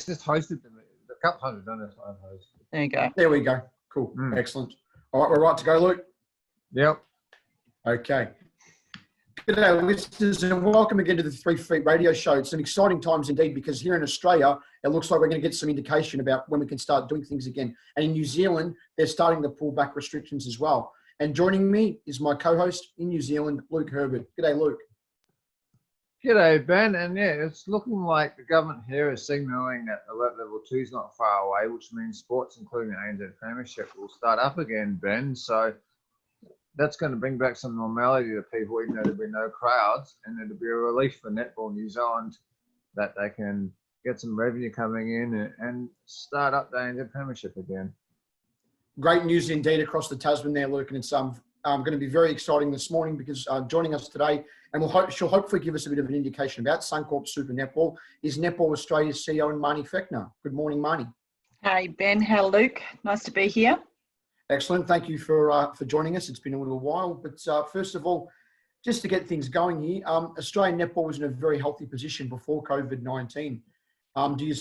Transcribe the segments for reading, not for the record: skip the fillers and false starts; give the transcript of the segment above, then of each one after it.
just hosted them. A couple times we've done this. I've hosted. There you go. There we go. Cool. Excellent. All right, we're right to go, Luke? Yep. Okay. Good day, listeners, and welcome again to the 3 Feet Radio Show. It's an exciting times indeed, because here in Australia, it looks like we're going to get some indication about when we can start doing things again. And in New Zealand, they're starting to pull back restrictions as well. And joining me is my co-host in New Zealand, Luke Herbert. Good day, Luke. G'day, Ben. And yeah, it's looking like the government here is signalling that alert level 2 is not far away, which means sports, including the ANZ Premiership, will start up again, Ben. So that's going to bring back some normality to people, even though there'll be no crowds, and it'll be a relief for Netball New Zealand that they can get some revenue coming in and start up the ANZ Premiership again. Great news indeed across the Tasman there, Luke, and it's going to be very exciting this morning, because joining us today, and she'll hopefully give us a bit of an indication about Suncorp Super Netball, is Netball Australia's CEO, Marne Fechner. Good morning, Marne. Hey, Ben. How, Luke? Nice to be here. Excellent. Thank you for joining us. It's been a little while, but first of all, just to get things going here, Australian netball was in a very healthy position before COVID-19. Do you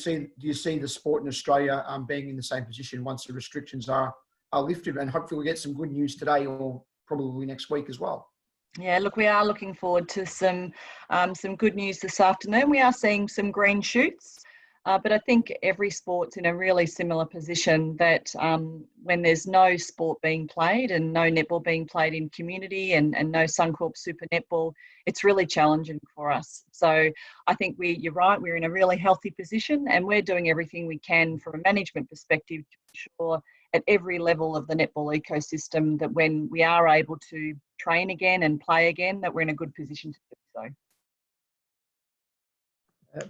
see the sport in Australia being in the same position once the restrictions are lifted? And hopefully we'll get some good news today, or probably next week as well. Yeah, look, we are looking forward to some good news this afternoon. We are seeing some green shoots. But I think every sport's in a really similar position, that when there's no sport being played and no netball being played in community and no Suncorp Super Netball, it's really challenging for us. So I think you're right, we're in a really healthy position, and we're doing everything we can from a management perspective to ensure at every level of the netball ecosystem that when we are able to train again and play again, that we're in a good position to do so.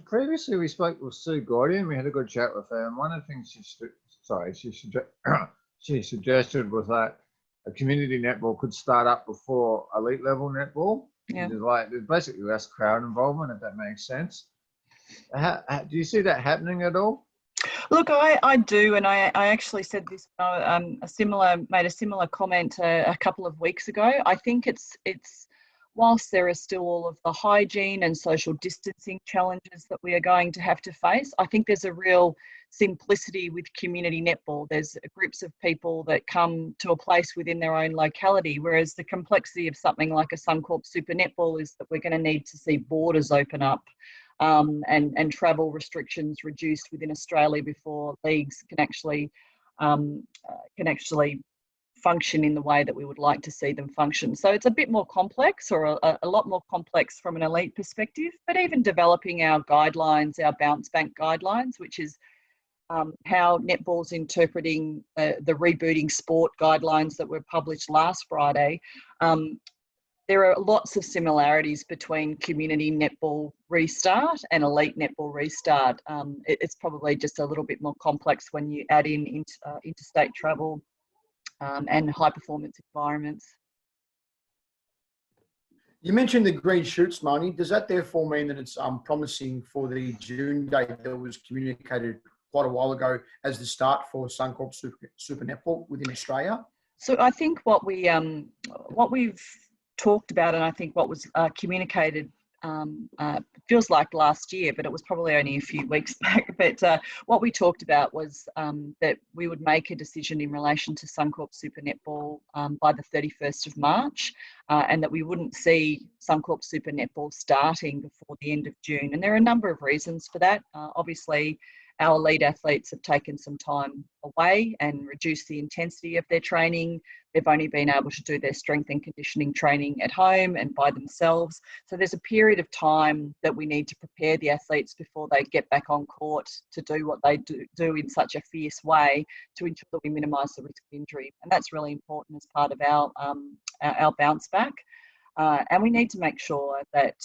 Previously, we spoke with Sue Gordian. We had a good chat with her, and one of the things she suggested was that a community netball could start up before elite level netball. Yeah. There's basically less crowd involvement, if that makes sense. Do you see that happening at all? Look, I do, and I actually said this made a similar comment a couple of weeks ago. I think it's whilst there are still all of the hygiene and social distancing challenges that we are going to have to face, I think there's a real simplicity with community netball. There's groups of people that come to a place within their own locality, whereas the complexity of something like a Suncorp Super Netball is that we're going to need to see borders open up and travel restrictions reduced within Australia before leagues can actually function in the way that we would like to see them function. So it's a bit more complex, or a lot more complex from an elite perspective, but even developing our guidelines, our bounce bank guidelines, which is how netball's interpreting the rebooting sport guidelines that were published last Friday. There are lots of similarities between community netball restart and elite netball restart. It's probably just a little bit more complex when you add in interstate travel and high performance environments. You mentioned the green shoots, Marne. Does that therefore mean that it's promising for the June date that was communicated quite a while ago as the start for Suncorp Super Netball within Australia? So I think what we've talked about, and I think what was communicated feels like last year, but it was probably only a few weeks back. But what we talked about was that we would make a decision in relation to Suncorp Super Netball by the 31st of March, and that we wouldn't see Suncorp Super Netball starting before the end of June. And there are a number of reasons for that. Obviously, our elite athletes have taken some time away and reduced the intensity of their training. They've only been able to do their strength and conditioning training at home and by themselves. So there's a period of time that we need to prepare the athletes before they get back on court to do what they do in such a fierce way to ensure that we minimise the risk of injury. And that's really important as part of our bounce back. And we need to make sure that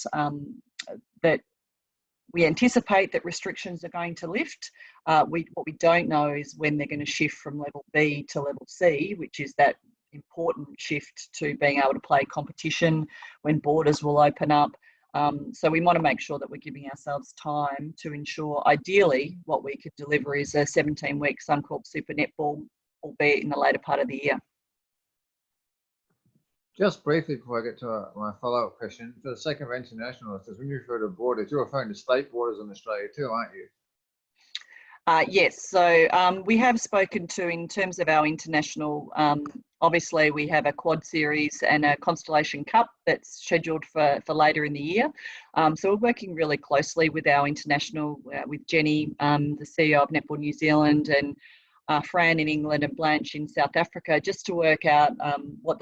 we anticipate that restrictions are going to lift. What we don't know is when they're going to shift from level B to level C, which is that important shift to being able to play competition, when borders will open up. So we want to make sure that we're giving ourselves time to ensure, ideally, what we could deliver is a 17-week Suncorp Super Netball, albeit in the later part of the year. Just briefly before I get to my follow-up question, for the sake of internationalists, when you refer to borders, you're referring to state borders in Australia too, aren't you? Yes, so we have spoken to, in terms of our international, obviously we have a quad series and a Constellation Cup that's scheduled for later in the year. So we're working really closely with our international, with Jenny, the CEO of Netball New Zealand, and Fran in England and Blanche in South Africa, just to work out what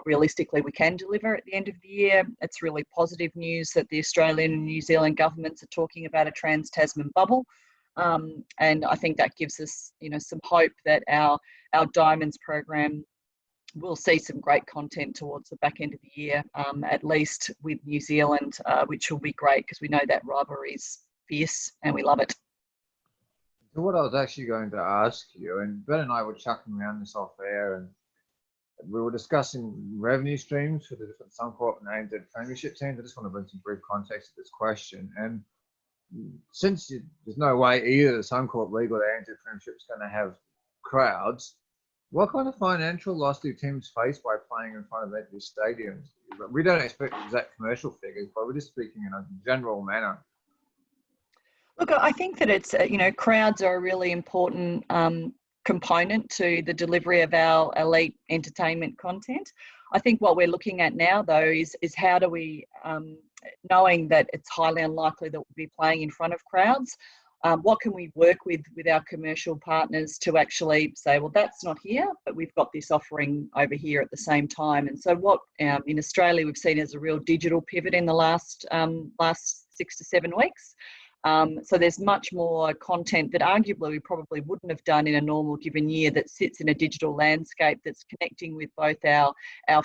realistically we can deliver at the end of the year. It's really positive news that the Australian and New Zealand governments are talking about a trans-Tasman bubble. And I think that gives us, some hope that our Diamonds program will see some great content towards the back end of the year, at least with New Zealand, which will be great because we know that rivalry is fierce and we love it. So what I was actually going to ask you, and Ben and I were chucking around this off air, and we were discussing revenue streams for the different Suncorp and ANZ premiership teams. I just want to bring some brief context to this question. And since there's no way either the Suncorp League or the ANZ premiership is going to have crowds, what kind of financial loss do teams face by playing in front of empty stadiums? We don't expect exact commercial figures, but we're just speaking in a general manner. Look, I think that it's, crowds are a really important component to the delivery of our elite entertainment content. I think what we're looking at now, though, is how do we, knowing that it's highly unlikely that we'll be playing in front of crowds, what can we work with our commercial partners to actually say, well, that's not here, but we've got this offering over here at the same time. And so what in Australia we've seen as a real digital pivot in the last 6 to 7 weeks. So there's much more content that arguably we probably wouldn't have done in a normal given year that sits in a digital landscape that's connecting with both our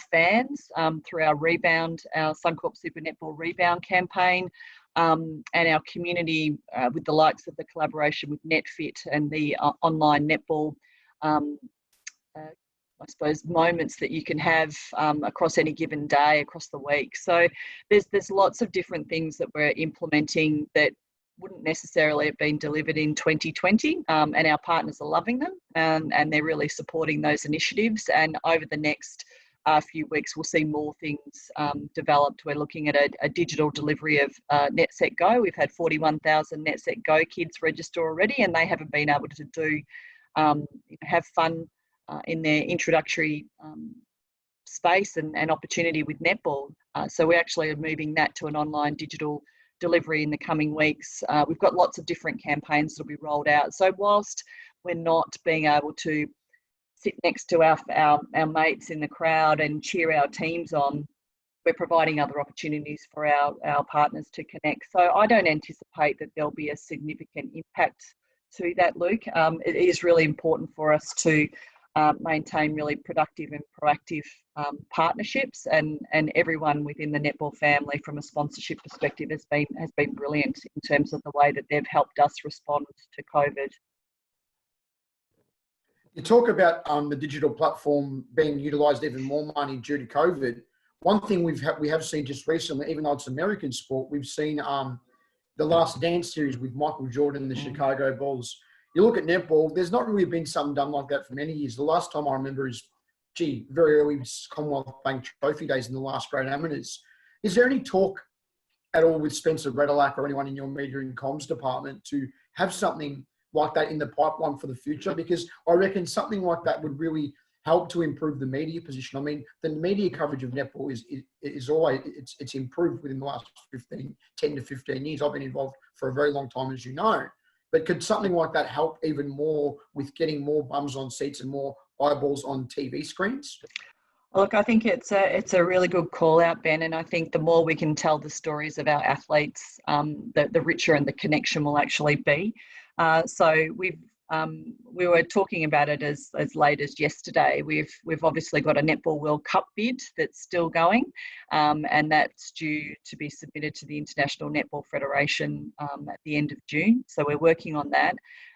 fans through our Suncorp Super Netball Rebound campaign, and our community with the likes of the collaboration with NetFit and the online netball, I suppose, moments that you can have across any given day, across the week. So there's lots of different things that we're implementing that wouldn't necessarily have been delivered in 2020, and our partners are loving them, and they're really supporting those initiatives. And over the next few weeks, we'll see more things developed. We're looking at a digital delivery of Net Set Go. We've had 41,000 Net Set Go kids register already, and they haven't been able to have fun in their introductory space and opportunity with netball. So we actually are moving that to an online digital delivery in the coming weeks. We've got lots of different campaigns that will be rolled out. So whilst we're not being able to sit next to our mates in the crowd and cheer our teams on, we're providing other opportunities for our partners to connect. So I don't anticipate that there'll be a significant impact to that, Luke. It is really important for us to maintain really productive and proactive partnerships, and everyone within the netball family from a sponsorship perspective has been brilliant in terms of the way that they've helped us respond to COVID. You talk about the digital platform being utilised even more money due to COVID. One thing we have seen just recently, even though it's American sport, we've seen the Last Dance series with Michael Jordan and the Chicago Bulls. You look at netball, there's not really been something done like that for many years. The last time I remember is, very early Commonwealth Bank Trophy days in the last Great Amateurs. Is there any talk at all with Spencer Redelack or anyone in your media and comms department to have something like that in the pipeline for the future? Because I reckon something like that would really help to improve the media position. I mean, the media coverage of netball is always, it's improved within the last 10 to 15 years. I've been involved for a very long time, as you know. But could something like that help even more with getting more bums on seats and more eyeballs on TV screens? Look, I think it's a really good call out, Ben, and I think the more we can tell the stories of our athletes, the richer and the connection will actually be. So we were talking about it as late as yesterday. We've obviously got a Netball World Cup bid that's still going, and that's due to be submitted to the International Netball Federation at the end of June. So we're working on that.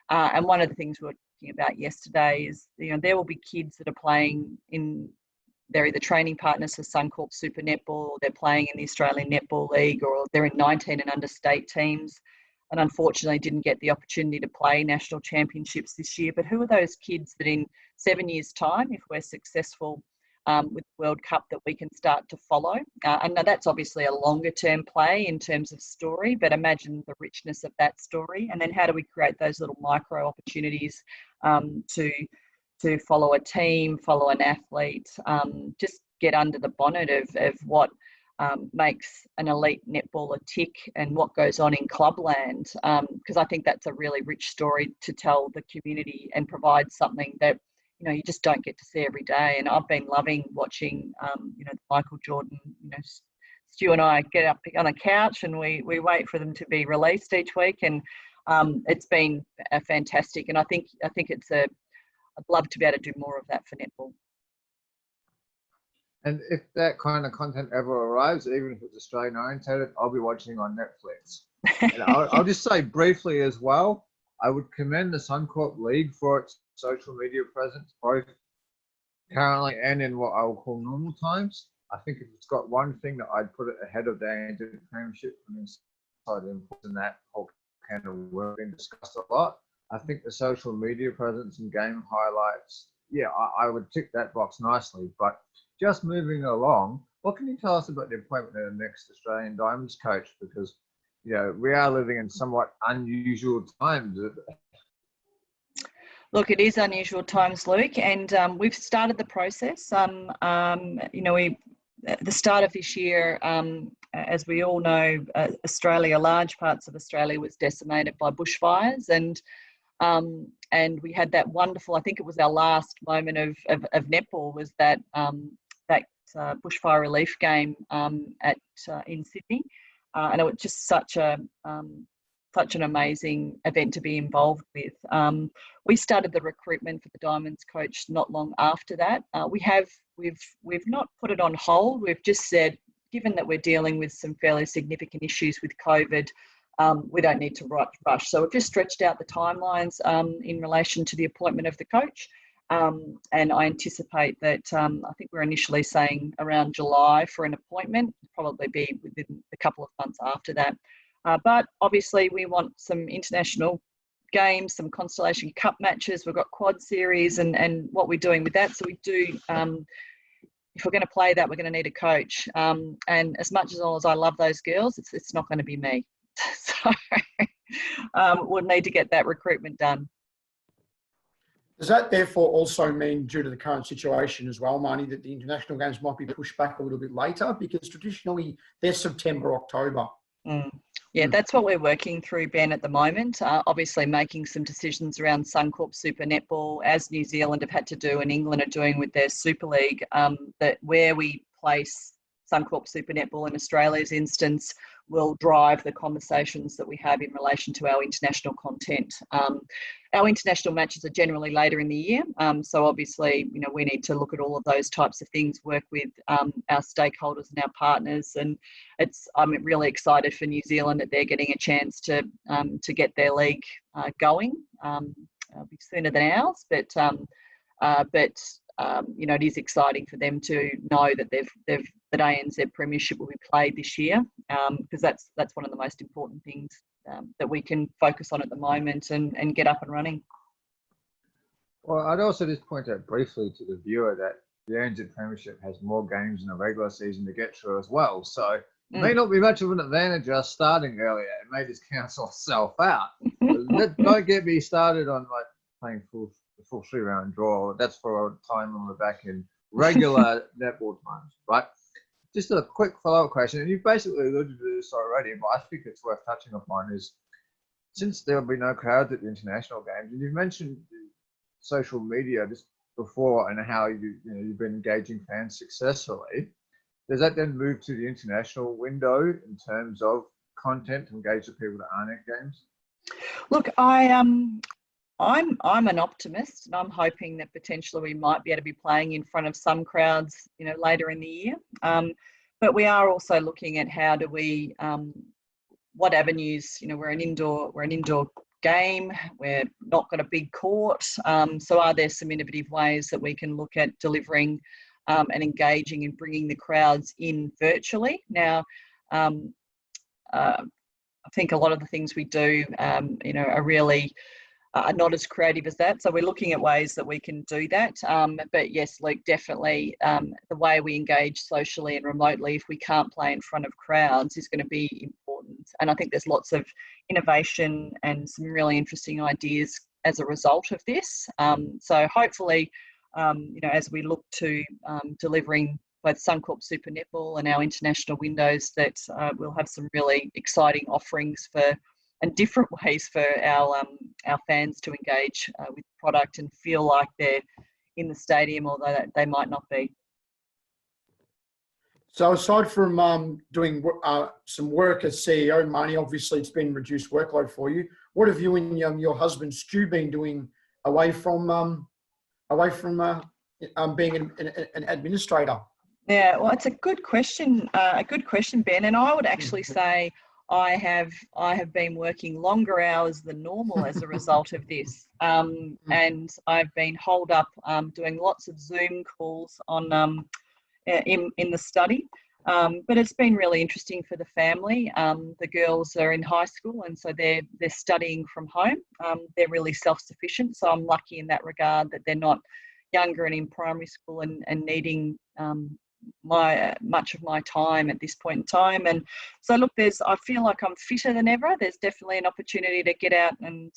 And one of the things we were talking about yesterday is, there will be kids that are playing they're either training partners for Suncorp Super Netball, or they're playing in the Australian Netball League, or they're in 19 and under state teams, and unfortunately didn't get the opportunity to play national championships this year. But who are those kids that in 7 years' time, if we're successful with the World Cup that we can start to follow. And now that's obviously a longer term play in terms of story, but imagine the richness of that story. And then how do we create those little micro opportunities to follow a team, follow an athlete, just get under the bonnet of what makes an elite netballer tick and what goes on in clubland, because I think that's a really rich story to tell the community and provide something that you just don't get to see every day. And I've been loving watching Michael Jordan. Stu and I get up on a couch and we wait for them to be released each week, and it's been fantastic. And I think I'd love to be able to do more of that for netball. And if that kind of content ever arrives, even if it's Australian oriented, I'll be watching on Netflix. And I'll just say briefly as well, I would commend the Suncorp League for its social media presence, both currently and in what I will call normal times. I think if it's got one thing that I'd put it ahead of the ANZ Premiership, and in that whole kind of work being discussed a lot. I think the social media presence and game highlights, I would tick that box nicely. But just moving along, what can you tell us about the appointment of the next Australian Diamonds coach? Because, we are living in somewhat unusual times. Look, it is unusual times, Luke, and we've started the process. The start of this year, as we all know, large parts of Australia was decimated by bushfires, and we had that wonderful, I think it was our last moment of netball, was that bushfire relief game in Sydney, and it was just such an amazing event to be involved with. We started the recruitment for the Diamonds coach not long after that. We've not put it on hold. We've just said, given that we're dealing with some fairly significant issues with COVID, we don't need to rush. So we've just stretched out the timelines in relation to the appointment of the coach. And I anticipate that I think we're initially saying around July for an appointment, probably be within a couple of months after that. But obviously we want some international games, some Constellation Cup matches. We've got quad series and what we're doing with that. So we do, if we're going to play that, we're going to need a coach. And as much as I love those girls, it's not going to be me. So we'll need to get that recruitment done. Does that therefore also mean, due to the current situation as well, Marnie, that the international games might be pushed back a little bit later? Because traditionally they're September, October. Yeah, that's what we're working through, Ben, at the moment. Obviously making some decisions around Suncorp Super Netball, as New Zealand have had to do and England are doing with their Super League, that where we place Suncorp Super Netball in Australia's instance will drive the conversations that we have in relation to our international content. Our international matches are generally later in the year, so obviously we need to look at all of those types of things, work with our stakeholders and our partners, and I'm really excited for New Zealand that they're getting a chance to get their league going. It'll be sooner than ours, but it is exciting for them to know that that ANZ Premiership will be played this year, because that's one of the most important things that we can focus on at the moment and get up and running. Well, I'd also just point out briefly to the viewer that the ANZ Premiership has more games in a regular season to get through as well. So it may not be much of an advantage us starting earlier. It may just cancel itself out. Don't get me started on playing full 3-round draw. That's for a time when we're back in regular netball times, right? Just a quick follow-up question, and you've basically alluded to this already, but I think it's worth touching upon, is since there will be no crowds at the international games, and you've mentioned social media just before and how you've been engaging fans successfully, does that then move to the international window in terms of content to engage the people that aren't at games? Look, I'm an optimist, and I'm hoping that potentially we might be able to be playing in front of some crowds, later in the year. But we are also looking at how do we, what avenues. We're an indoor game. We're not got a big court. So are there some innovative ways that we can look at delivering and engaging and bringing the crowds in virtually? Now, I think a lot of the things we do, are really are not as creative as that. So we're looking at ways that we can do that. But yes, Luke, definitely the way we engage socially and remotely, if we can't play in front of crowds, is going to be important. And I think there's lots of innovation and some really interesting ideas as a result of this. So hopefully, as we look to delivering both Suncorp Super Netball and our international windows, that we'll have some really exciting offerings and different ways for our fans to engage with product and feel like they're in the stadium, although they might not be. So aside from doing some work as CEO, Marnie, obviously it's been reduced workload for you. What have you and your husband Stu been doing away from being an administrator? Yeah, well, it's a good question, Ben. And I would actually say I have been working longer hours than normal as a result of this, and I've been holed up doing lots of Zoom calls on in the study. But it's been really interesting for the family. The girls are in high school, and so they're studying from home. They're really self-sufficient, so I'm lucky in that regard that they're not younger and in primary school and needing much of my time at this point in time. And so look, I feel like I'm fitter than ever. There's definitely an opportunity to get out and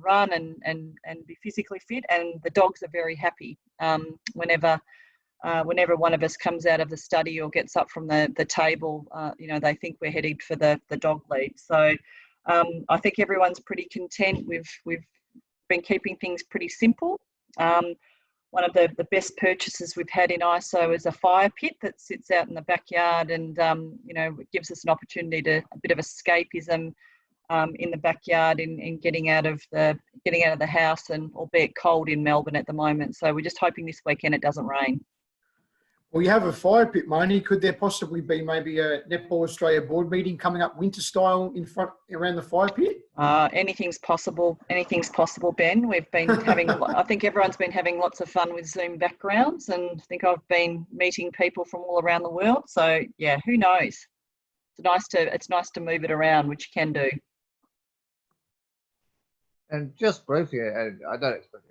run and be physically fit, and the dogs are very happy whenever one of us comes out of the study or gets up from the table. They think we're headed for the dog lead. So I think everyone's pretty content. We've been keeping things pretty simple. One of the best purchases we've had in ISO is a fire pit that sits out in the backyard, and it gives us an opportunity to a bit of escapism in the backyard in getting out of the house, and albeit cold in Melbourne at the moment. So we're just hoping this weekend it doesn't rain. Well, you have a fire pit, Marnie. Could there possibly be maybe a Netball Australia board meeting coming up winter style around the fire pit? Anything's possible. Anything's possible, Ben. We've been having, I think everyone's been having lots of fun with Zoom backgrounds, and I think I've been meeting people from all around the world. So yeah, who knows? It's nice to move it around, which you can do. And just briefly, I don't expect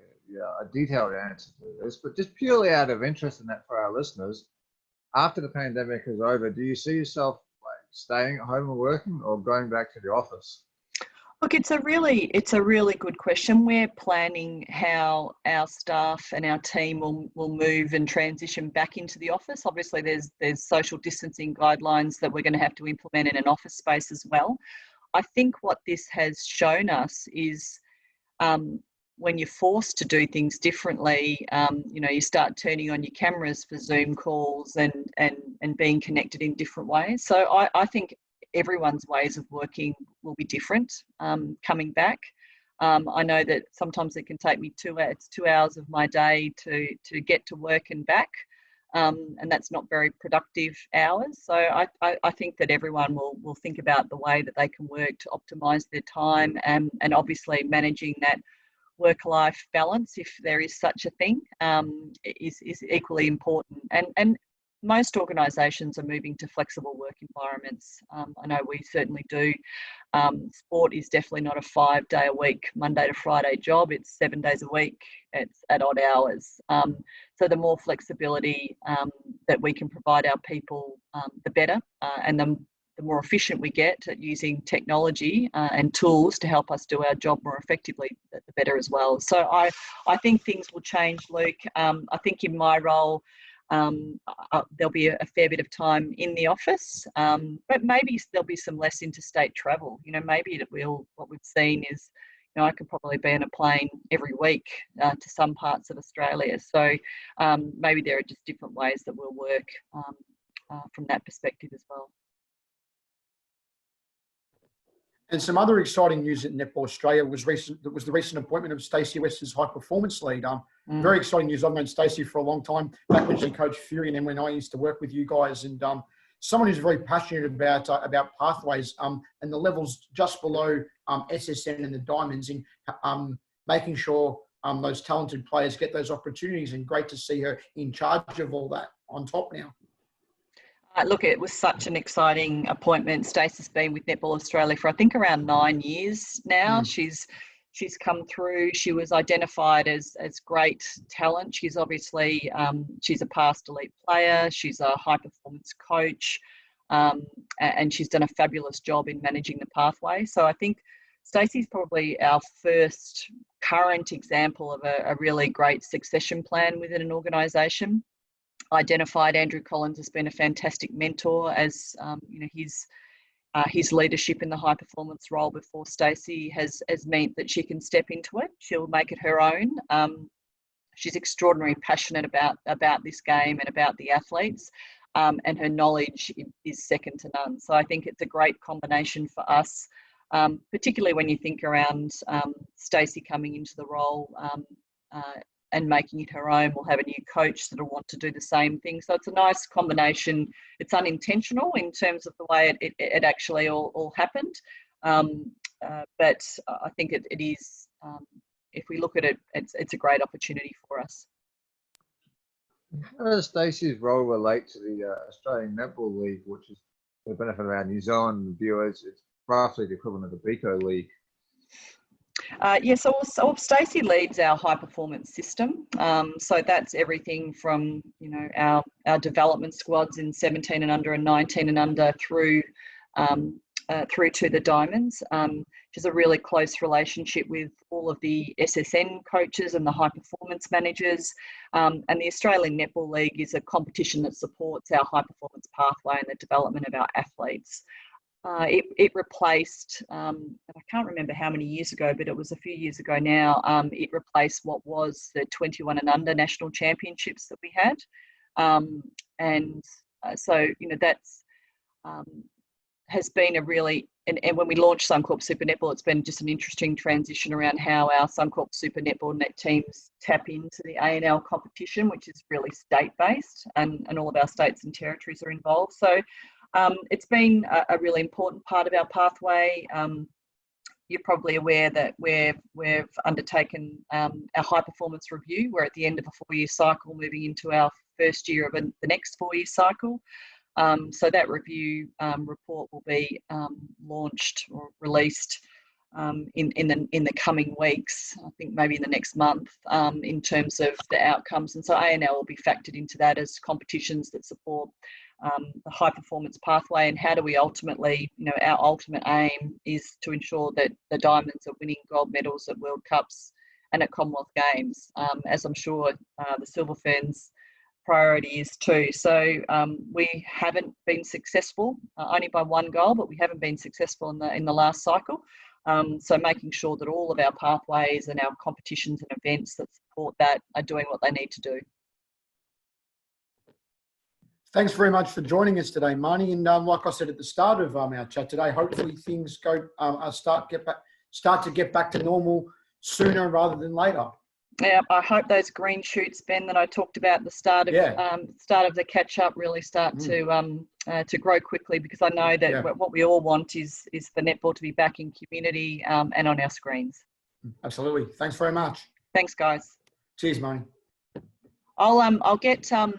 a detailed answer to this, but just purely out of interest in that for our listeners, after the pandemic is over, do you see yourself staying at home and working, or going back to the office? Look, it's a really good question. We're planning how our staff and our team will move and transition back into the office. Obviously, there's social distancing guidelines that we're going to have to implement in an office space as well. I think what this has shown us is when you're forced to do things differently, you start turning on your cameras for Zoom calls and being connected in different ways. So I think everyone's ways of working will be different coming back. I know that sometimes it can take me 2 hours of my day to get to work and back, and that's not very productive hours. So I think that everyone will think about the way that they can work to optimise their time, and obviously managing that work-life balance, if there is such a thing, is equally important. And most organisations are moving to flexible work environments. I know we certainly do. Sport is definitely not a 5-day-a-week, Monday to Friday job. It's 7 days a week. It's at odd hours. So the more flexibility that we can provide our people, the better, and the more efficient we get at using technology and tools to help us do our job more effectively, the better as well. So I think things will change, Luke. I think in my role, there'll be a fair bit of time in the office, but maybe there'll be some less interstate travel. Maybe what we've seen is, I could probably be on a plane every week to some parts of Australia. So maybe there are just different ways that we'll work from that perspective as well. And some other exciting news at Netball Australia was the recent appointment of Stacey West as high performance lead. Very exciting news. I've known Stacey for a long time, back when she coached Fury, and then when I used to work with you guys. And someone who's very passionate about pathways and the levels just below SSN and the Diamonds, in making sure those talented players get those opportunities. And great to see her in charge of all that on top now. Look, it was such an exciting appointment. Stacey's been with Netball Australia for I think around 9 years now. She's She's come through. She was identified as great talent. She's obviously she's a past elite player. She's a high performance coach, and she's done a fabulous job in managing the pathway. So I think Stacey's probably our first current example of a really great succession plan within an organisation. Identified Andrew Collins has been a fantastic mentor, as his leadership in the high performance role before Stacey has meant that she can step into it. She'll make it her own. She's extraordinarily passionate about this game and about the athletes, and her knowledge is second to none. So I think it's a great combination for us, particularly when you think around Stacey coming into the role and making it her own. We'll have a new coach that'll want to do the same thing. So it's a nice combination. It's unintentional in terms of the way it actually all happened. But I think it is, if we look at it, it's a great opportunity for us. How does Stacey's role relate to the Australian Netball League, which is for the benefit of our New Zealand viewers? It's roughly the equivalent of the BICO League. So Stacey leads our high performance system. So that's everything from our development squads in 17 and under and 19 and under through to the Diamonds. Which is a really close relationship with all of the SSN coaches and the high performance managers. And the Australian Netball League is a competition that supports our high performance pathway and the development of our athletes. It replaced, I can't remember how many years ago, but it was a few years ago now, it replaced what was the 21 and under national championships that we had. So that's has been a really, and when we launched Suncorp Super Netball, it's been just an interesting transition around how our Suncorp Super Netball net teams tap into the A&L competition, which is really state-based, and all of our states and territories are involved. So it's been a really important part of our pathway. You're probably aware that we've undertaken our high performance review. We're at the end of a 4-year cycle, moving into our first year of the next 4-year cycle. So that review report will be launched or released in the coming weeks. I think maybe in the next month, in terms of the outcomes. And so A&L will be factored into that as competitions that support the high performance pathway. And how do we ultimately, our ultimate aim is to ensure that the Diamonds are winning gold medals at World Cups and at Commonwealth Games, as I'm sure the Silver Ferns priority is too. So we haven't been successful, only by 1 goal, but we haven't been successful in the last cycle. So making sure that all of our pathways and our competitions and events that support that are doing what they need to do. Thanks very much for joining us today, Marnie. And like I said at the start of our chat today, hopefully things start to get back to normal sooner rather than later. Yeah, I hope those green shoots, Ben, that I talked about at the start of the catch up really start to grow quickly, because I know that what we all want is for netball to be back in community and on our screens. Absolutely. Thanks very much. Thanks, guys. Cheers, Marnie. I'll get Jen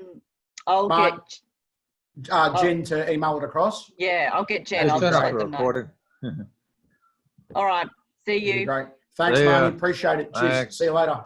to email it across. Yeah, I'll get Jen. I'll turn up the recording. All right. See you. Great. Thanks, Marnie. Appreciate it. Cheers. Thanks. See you later.